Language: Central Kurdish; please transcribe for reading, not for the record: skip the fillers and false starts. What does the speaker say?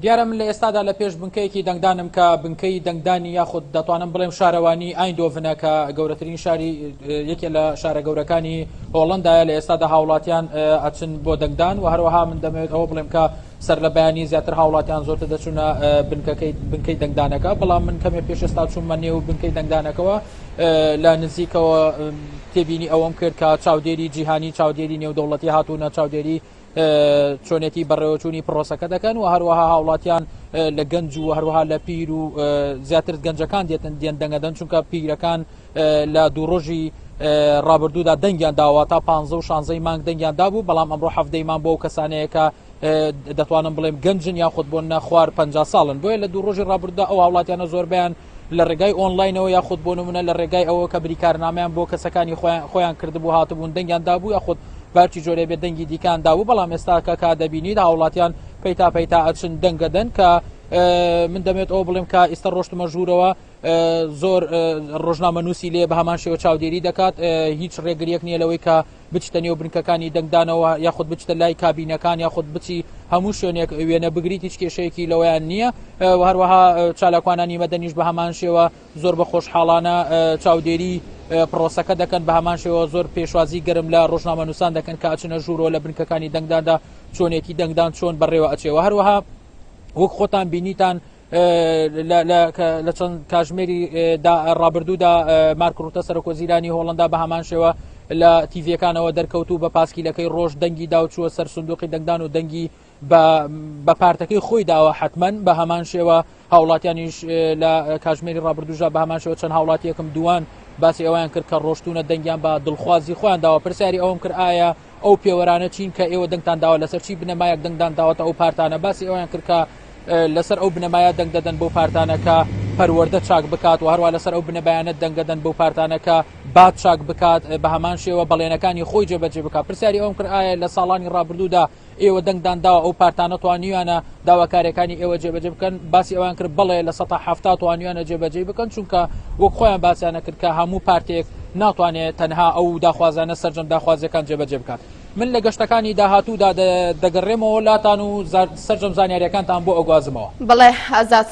دیارە من لە ئێستادا لە پێش بنکەیەکی دەنگدانم کە بنکەی دەنگدانی یاخود دەتوانم بڵێم شارەوانی ئایندۆڤنە کە گەورەترین شاری یەکێ لە شارە گەورەکانی هۆڵندایە لە ئێستادا هاوڵاتیان ئەچن بۆ دەنگدان و هەروەها من دەمەوێت ئەوە بڵێم کە سەر لە بەیانی زیاتر هاوڵاتیان زۆرتر دەچوونە بنکەی دەنگدانەکە بەڵام من کەمێ پێش ئێستا چوومە نێو بنکەی دەنگدانەکەەوە لە نزیکەوە تێبینی ئەوەم کرد کە چاودێری جیهانی چاودێری نێودەوڵەتی هاتوونە چاودێری چۆنێتی بەڕێوەچوونی پرۆسەکە دەکەن و هەروەها هاوڵاتیان لە گەنج و هەروەها لە پیر و زیاتر گەنجەکان دێن دەنگەدەن چونکە پیرەکان لە دوو ڕۆژی ڕابردوودا دەنگیان داوە تا 15 و 16 مانگ دەنگیان دابوو بەڵام ئەمڕۆ هەفتەیمان بۆ کەسانەیە کە دەتوانم بڵێم گەنجن یاخود بۆ نەخوار 50 ساڵن بۆیە لە دوو ڕۆژی ڕابردوودا ئەو هاوڵاتیانە زۆربیان لە ڕێگای ئۆنلاینەوە یاخود بۆ نمونە لە ڕێگای ئەوە کە بریکارنامەیان بۆ کەسەکانی خۆیان کردبوو هاتبوون دەنگیان دابوو یاخود بارچی جۆرە بێ دەنگی دیکان دابوو بەڵام ئێستا کە دەبینیت هاوڵاتیان پەیتا ئەچن دەنگەدەن کە من دەمێت ئەو بڵێم کە ئێستا ڕۆشتمە ژوورەوە زۆر ڕۆژنامە نووسی لێ بە هەمان شێوە چاودێری دەکات هیچ ڕێگریەک نییە لەوەی کە بچتە نێو بنکەکانی دەنگدانەوە یاخود بچتە لای کابینەکان یاخود بچی هەموو شوێنێک وێنە بگریت هیچ کێشەیەکی لەوەیان نییە هەروەها چالاکوانانی مەدەنیش بە هەمان شێوە زۆر بە خۆشحاڵانە چاودێری پرۆسەکە دەکەن بە هەمان شێوە زۆر پێشوازی گەرم لە ڕۆژنامە نووسان دەکەن کە ئەچنە ژوورەوە لە بنکەکانی دەنگداندا چۆنێتی دەنگدان چۆن بەڕێوە ئەچێەوە هەروەها وەک خۆتان بینیتان لە چەند کاژمێری ڕابردوودا مارک ڕوتە سەرۆکوەزیرانی هۆڵندا بە هەمان شێوە لە تیڤەکانەوە دەرکەوتوو بە پاسکیلەکەی ڕۆژ دەنگی داوچووە سەر سندوقی دەنگدان و دەنگی بە پارتەکەی خۆی داوە حتمەن بە هەمان شێوە هاوڵاتیانیش لە کاژمێری ڕابردووژە بە هەمان شێوە چەند هاوڵاتیەکەم دووان باسی ئەویان کرد کە ڕۆشتونە دەنگیان بە دڵخوازی خۆیان داوە پرسیاری ئەوم کرد ئایا ئەو پێوەرانە چین کە ئێوە دەنگتان داوە لەسەر چی بنەمایەک دەنگدان داوەتە ئەو پارتانە باسی ئەویان کرد کە لەسەر ئەو بنەمایە دەنگ دەدەن بۆ پارتانەکە پەروەردە چاک بکات و هەروە لەسەر ئەو بنەبیانەت دەنگ دەدەن بۆ پارتانەکە باد چاک بکات بە هەمان شێوە بەڵێنەکانی خۆی جێبەجێ بکات پرسیاری ئەوم کرد ئایا لە ساڵانی ڕابردوودا ئێوە دەنگدان داوە ئەو پارتانە توانیوانە داواکاریەکانی ئێوە جێبەجێ بکەن باسی ئەوان کرد بڵێ لە 170 توانیوانە جێبەجێ بکەن چونکە وەک خۆیان باسییانە کرد کە هەموو پارتێک ناتوانێت تەنها ئەو داخوازانە سەرجەم داخوازیەکان جێبەجێ بکات من لە گەشتەکانی داهاتوودا دەگەڕێمەوە وڵاتان و سەرجەم زانیاریەکانتان بۆ ئەوگوازمەوە بڵێ ئازاد